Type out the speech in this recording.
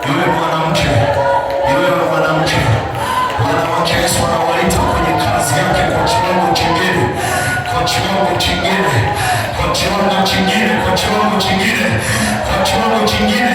yule mwanamke, wanawake Yesu anawaita kwenye kazi yake kwa kiwango kingine, kwa kiwango kingine, kwa kiwango kingine, kwa kiwango kingine, kwa kiwango kingine.